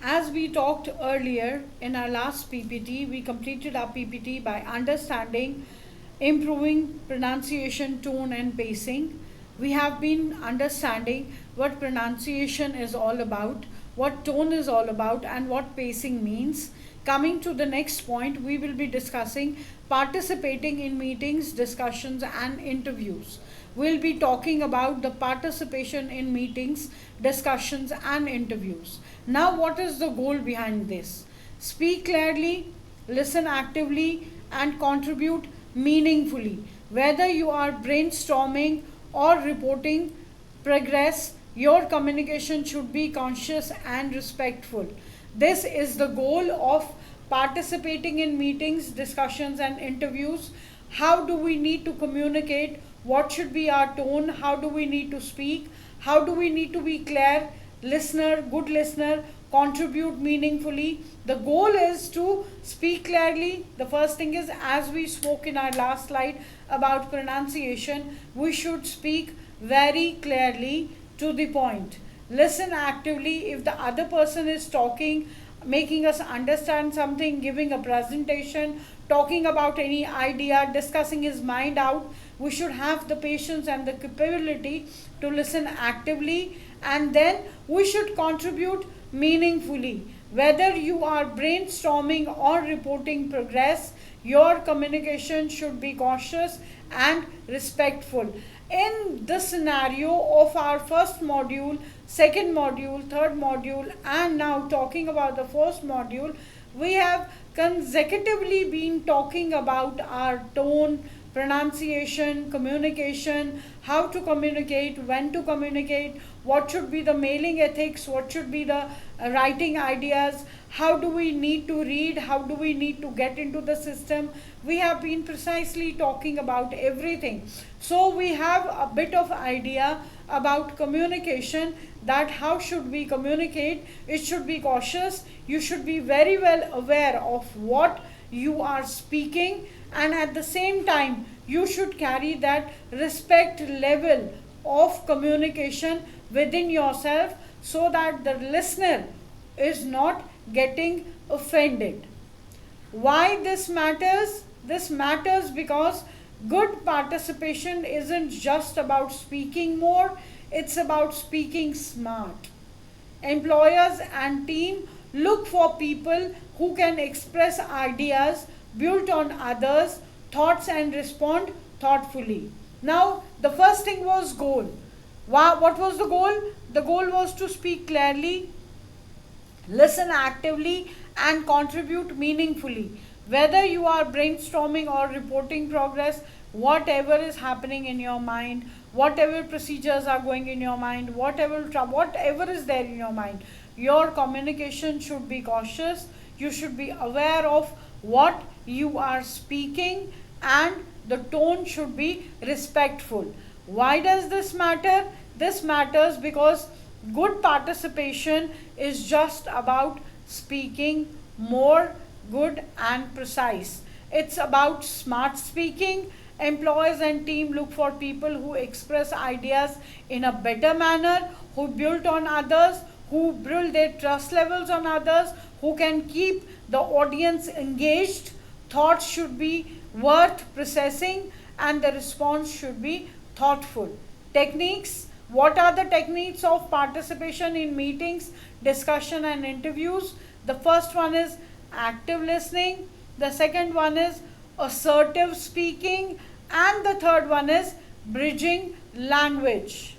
As we talked earlier in our last PPT, we completed our PPT by understanding, improving pronunciation, tone, and pacing. We have been understanding what pronunciation is all about, what tone is all about, and what pacing means. Coming to the next point, we will be discussing participating in meetings, discussions, and interviews. We'll be talking about the participation in meetings, discussions, and interviews. Now, what is the goal behind this? Speak clearly, listen actively, and contribute meaningfully. Whether you are brainstorming or reporting progress, your communication should be conscious and respectful. This is the goal of participating in meetings, discussions, and interviews. How do we need to communicate? What should be our tone? How do we need to speak? How do we need to be clear, listener, good listener, contribute meaningfully? The goal is to speak clearly. The first thing is, as we spoke in our last slide about pronunciation, we should speak very clearly to the point. Listen actively. If the other person is talking, making us understand something, giving a presentation, talking about any idea, discussing his mind out, we should have the patience and the capability to listen actively, and then we should contribute meaningfully. Whether you are brainstorming or reporting progress, your communication should be cautious and respectful. In the scenario of our first module, second module, third module, and now talking about the fourth module, we have consecutively been talking about our tone, pronunciation, communication, how to communicate, when to communicate, what should be the mailing ethics, what should be the writing ideas, how do we need to read, how do we need to get into the system. We have been precisely talking about everything. So we have a bit of idea about communication, that how should we communicate. It should be cautious. You should be very well aware of what you are speaking, and at the same time you should carry that respect level of communication within yourself, so that the listener is not getting offended. Why this matters? This matters because good participation isn't just about speaking more, it's about speaking smart. Employers and team look for people who can express ideas, build on others, thoughts, and respond thoughtfully. Now, the first thing was goal. What was the goal? The goal was to speak clearly, listen actively, and contribute meaningfully. Whether you are brainstorming or reporting progress, whatever is happening in your mind, whatever procedures are going in your mind, whatever is there in your mind, your communication should be cautious. You should be aware of what you are speaking, and the tone should be respectful. Why does this matter? This matters because good participation is just about speaking more, good, and precise. It's about smart speaking. Employers and team look for people who express ideas in a better manner, who build on others, who build their trust levels on others, who can keep the audience engaged. Thoughts should be worth processing, and the response should be thoughtful. Techniques. What are the techniques of participation in meetings, discussion, and interviews? The first one is active listening. The second one is assertive speaking. And the third one is bridging language.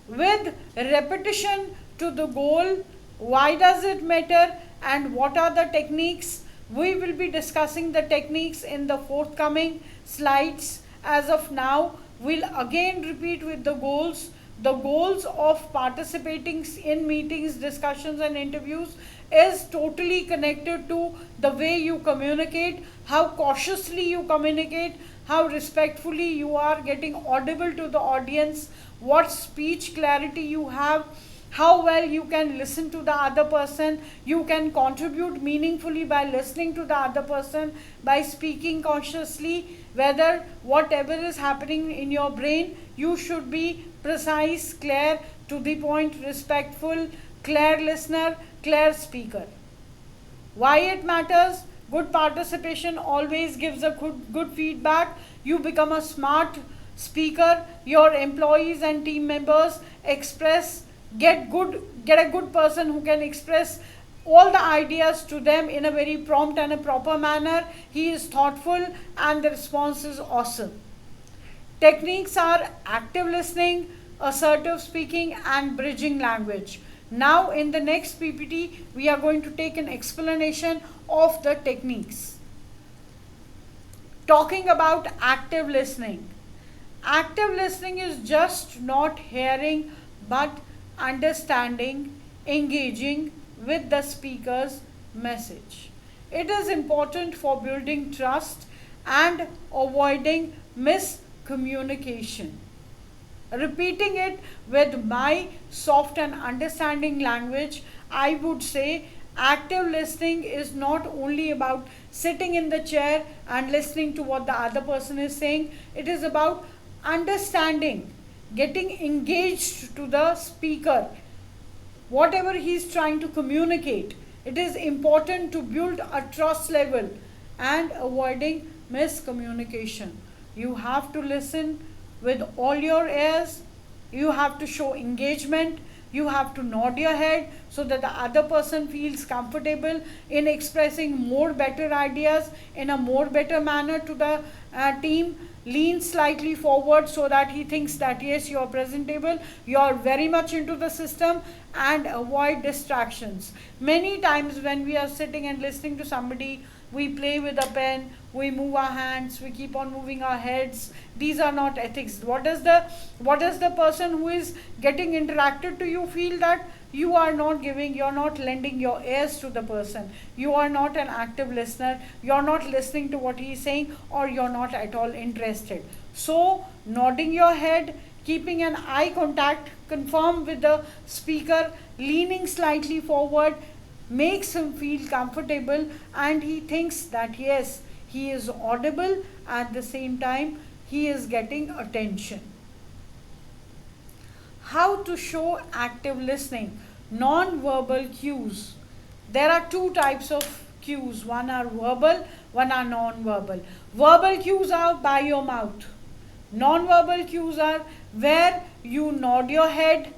With repetition to the goal, why does it matter, and what are the techniques? We will be discussing the techniques in the forthcoming slides. As of now, we'll again repeat with the goals. The goals of participating in meetings, discussions, and interviews is totally connected to the way you communicate, how cautiously you communicate, how respectfully you are getting audible to the audience, what speech clarity you have, how well you can listen to the other person. You can contribute meaningfully by listening to the other person, by speaking consciously. Whether whatever is happening in your brain, you should be precise, clear, to the point, respectful, clear listener, clear speaker. Why it matters? Good participation always gives a good feedback. You become a smart speaker. Your employees and team members get a good person who can express all the ideas to them in a very prompt and a proper manner. He is thoughtful and the response is awesome. Techniques are active listening, assertive speaking, and bridging language. Now, in the next PPT, we are going to take an explanation of the techniques. Talking about active listening. Active listening is just not hearing but understanding, engaging with the speaker's message. It is important for building trust and avoiding miscommunication. Repeating it with my soft and understanding language, I would say active listening is not only about sitting in the chair and listening to what the other person is saying. It is about understanding, getting engaged to the speaker, whatever he is trying to communicate. It is important to build a trust level and avoiding miscommunication. You have to listen with all your ears. You have to show engagement. You have to nod your head so that the other person feels comfortable in expressing more better ideas in a more better manner to the team. Lean slightly forward so that he thinks that yes, you are presentable, you are very much into the system, and avoid distractions. Many times when we are sitting and listening to somebody, we play with a pen, we move our hands, we keep on moving our heads. These are not ethics. What does the person who is getting interacted to you feel? That you are not lending your ears to the person. You are not an active listener. You are not listening to what he is saying, or you are not at all interested. So, nodding your head, keeping an eye contact, confirm with the speaker, leaning slightly forward, makes him feel comfortable and he thinks that yes, he is audible, at the same time he is getting attention. How to show active listening? Non-verbal cues. There are two types of cues. One are verbal, one are non-verbal. Verbal cues are by your mouth. Non-verbal cues are where you nod your head,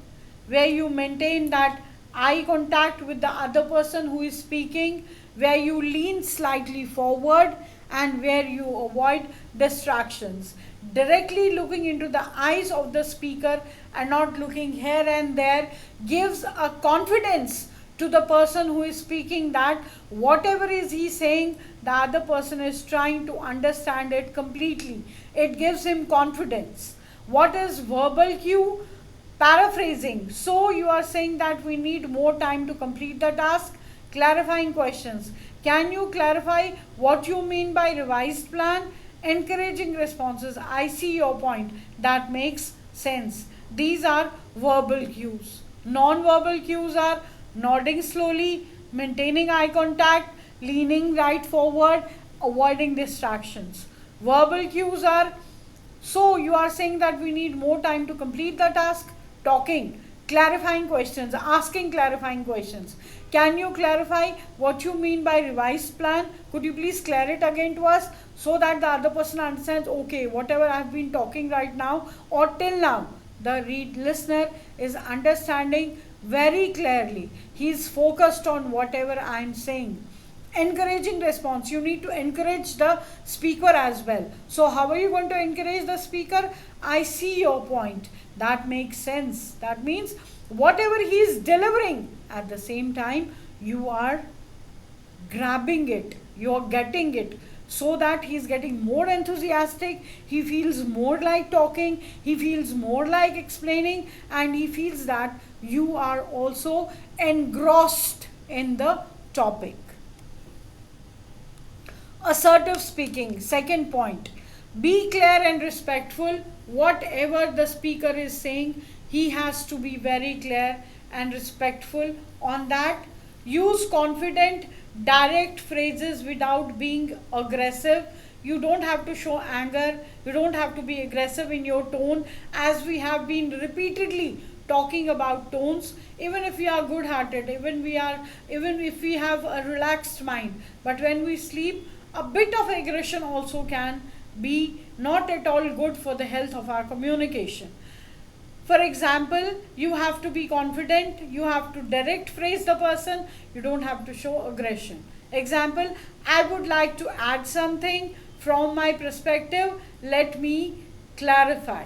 where you maintain that eye contact with the other person who is speaking, where you lean slightly forward, and where you avoid distractions. Directly looking into the eyes of the speaker and not looking here and there gives a confidence to the person who is speaking that whatever is he saying, the other person is trying to understand it completely. It gives him confidence. What is verbal cue? Paraphrasing. So you are saying that we need more time to complete the task. Clarifying questions. Can you clarify what you mean by revised plan? Encouraging responses. I see your point. That makes sense. These are verbal cues. Non-verbal cues are nodding slowly, maintaining eye contact, leaning right forward, avoiding distractions. Verbal cues are, so you are saying that we need more time to complete the task. Talking, clarifying questions, asking clarifying questions. Can you clarify what you mean by revised plan? Could you please clear it again to us so that the other person understands, okay, whatever I have been talking right now or till now, the listener is understanding very clearly. He is focused on whatever I am saying. Encouraging response. You need to encourage the speaker as well. So how are you going to encourage the speaker? I see your point. That makes sense. That means whatever he is delivering, at the same time you are grabbing it, you are getting it, so that he is getting more enthusiastic, he feels more like talking, he feels more like explaining, and he feels that you are also engrossed in the topic. Assertive speaking, second point. Be clear and respectful. Whatever the speaker is saying, he has to be very clear and respectful on that. Use confident, direct phrases without being aggressive. You don't have to show anger. You don't have to be aggressive in your tone, as we have been repeatedly talking about tones, even if we are good hearted, even if we have a relaxed mind, but when we sleep, a bit of aggression also can be not at all good for the health of our communication. For example, you have to be confident, you have to direct phrase the person, you don't have to show aggression. Example, I would like to add something from my perspective, let me clarify.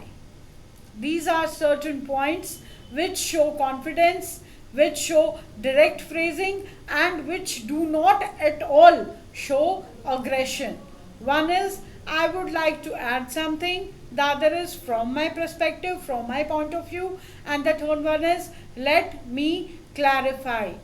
These are certain points which show confidence, which show direct phrasing, and which do not at all show aggression. One is, I would like to add something. The other is from my perspective, from my point of view. And the third one is, let me clarify.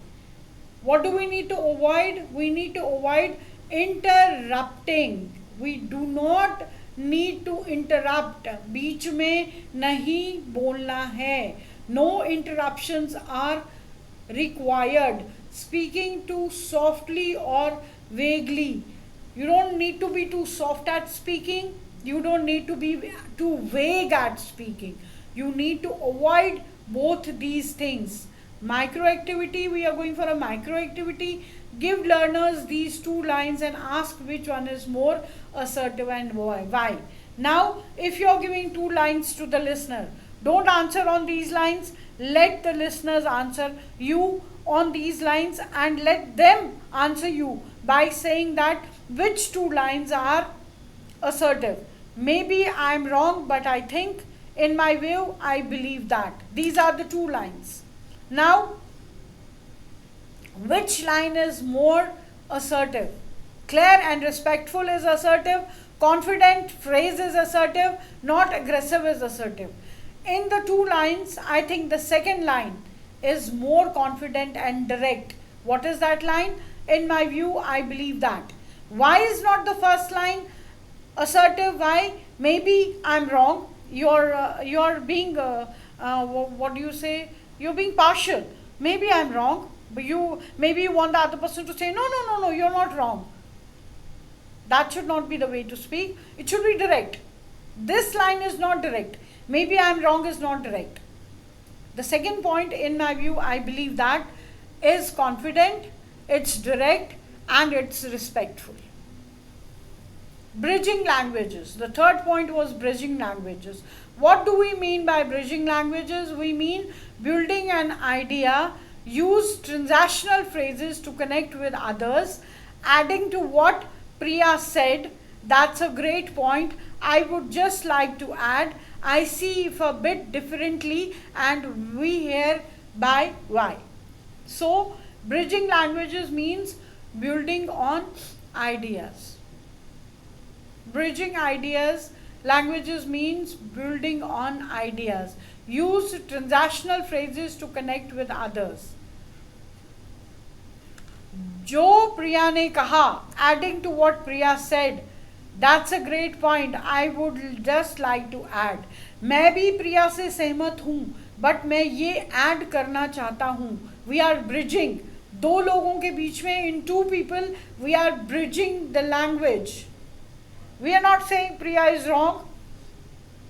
What do we need to avoid? We need to avoid interrupting. We do not need to interrupt. बीच में नहीं बोलना है. No interruptions are required. Speaking too softly or vaguely. You don't need to be too soft at speaking. You don't need to be too vague at speaking. You need to avoid both these things. Micro activity, we are going for a micro activity. Give learners these 2 lines and ask which one is more assertive and why. Now, if you are giving 2 lines to the listener, don't answer on these lines. Let the listeners answer you on these lines and let them answer you by saying that which 2 lines are assertive. Maybe I am wrong, but I think, in my view, I believe that. These are the 2 lines. Now, which line is more assertive? Clear and respectful is assertive. Confident phrase is assertive. Not aggressive is assertive. In the 2 lines, I think the second line is more confident and direct. What is that line? In my view, I believe that. Why is not the first line assertive? Why? Maybe I'm wrong. You're being what do you say? You're being partial. Maybe I'm wrong, but maybe you want the other person to say no, you're not wrong. That should not be the way to speak. It should be direct. This line is not direct. Maybe I'm wrong is not direct. The second point, in my view, I believe that is confident, it's direct, and it's respectful. Bridging languages. The third point was bridging languages. What do we mean by bridging languages? We mean building an idea, use transactional phrases to connect with others, adding to what Priya said. That's a great point. I would just like to add, I see if a bit differently and we hear by why. So, bridging languages means building on ideas. Bridging ideas, languages means building on ideas. Use transactional phrases to connect with others. जो प्रिया ने कहा, adding to what Priya said, that's a great point. I would just like to add. मैं भी प्रिया से सहमत हूँ, but मैं ये add करना चाहता हूँ. We are bridging. 2 लोगों के बीच में, in 2 people, we are bridging the language. We are not saying Priya is wrong,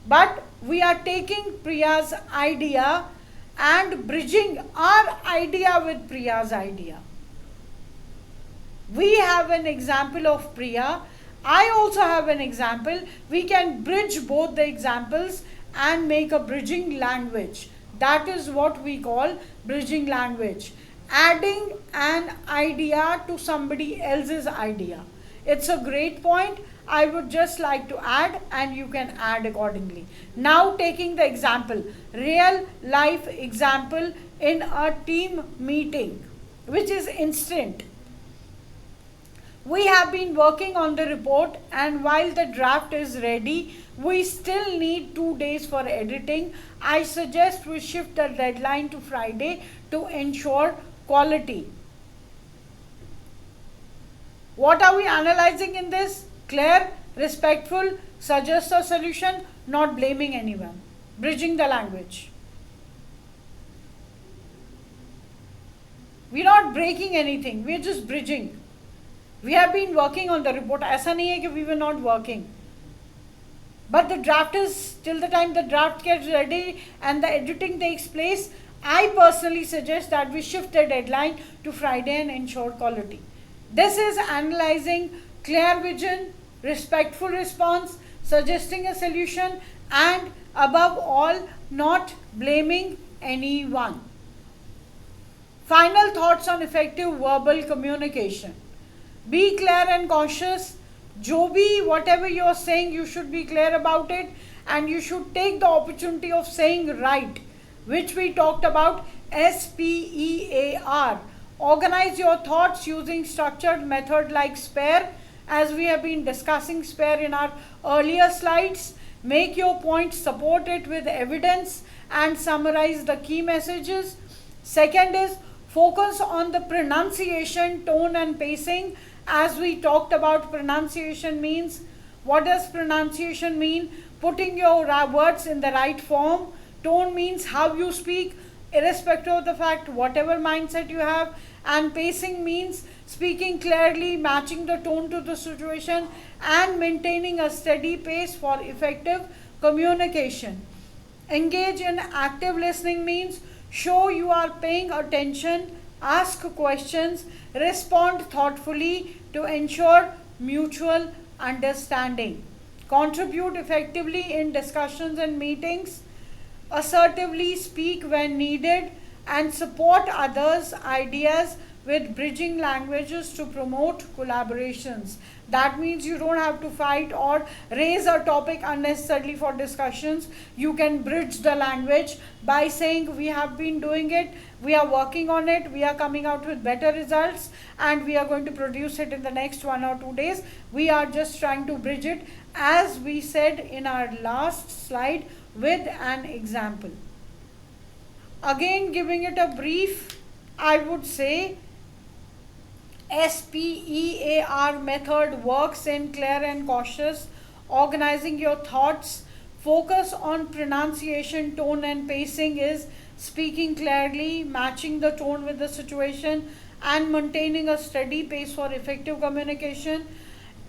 but we are taking Priya's idea and bridging our idea with Priya's idea. We have an example of Priya. I also have an example. We can bridge both the examples and make a bridging language. That is what we call bridging language. Adding an idea to somebody else's idea. It's a great point. I would just like to add, and you can add accordingly. Now taking the example, real life example in a team meeting, which is instant. We have been working on the report, and while the draft is ready, we still need 2 days for editing. I suggest we shift the deadline to Friday to ensure quality. What are we analyzing in this? Clear, respectful, suggest a solution, not blaming anyone. Bridging the language. We are not breaking anything, we are just bridging. We have been working on the report. ऐसा नहीं है कि we were not working. But the draft is, till the time the draft gets ready and the editing takes place, I personally suggest that we shift the deadline to Friday and ensure quality. This is analyzing, clear vision, respectful response, suggesting a solution, and above all, not blaming anyone. Final thoughts on effective verbal communication. Be clear and cautious. जो भी whatever you are saying, you should be clear about it, and you should take the opportunity of saying right, which we talked about, SPEAR. Organize your thoughts using structured method like SPARE, as we have been discussing SPARE in our earlier slides. Make your points, support it with evidence, and summarize the key messages. Second is focus on the pronunciation, tone and pacing. As we talked about, pronunciation means, what does pronunciation mean? Putting your words in the right form. Tone means how you speak, irrespective of the fact, whatever mindset you have. And pacing means speaking clearly, matching the tone to the situation, and maintaining a steady pace for effective communication. Engage in active listening means show you are paying attention, ask questions, respond thoughtfully to ensure mutual understanding. Contribute effectively in discussions and meetings. Assertively speak when needed, and support others' ideas with bridging languages to promote collaborations. That means you don't have to fight or raise a topic unnecessarily for discussions. You can bridge the language by saying we have been doing it, we are working on it, we are coming out with better results, and we are going to produce it in the next 1 or 2 days. We are just trying to bridge it, as we said in our last slide, with an example. Again, giving it a brief, I would say SPEAR method works in clear and cautious, organizing your thoughts. Focus on pronunciation, tone and pacing is speaking clearly, matching the tone with the situation, and maintaining a steady pace for effective communication.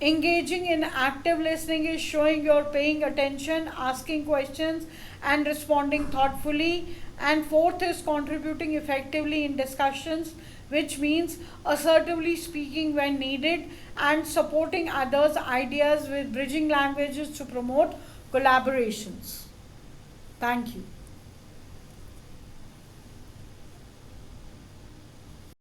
Engaging in active listening is showing you're paying attention, asking questions and responding thoughtfully. And fourth is contributing effectively in discussions, which means assertively speaking when needed and supporting others' ideas with bridging languages to promote collaborations. Thank you.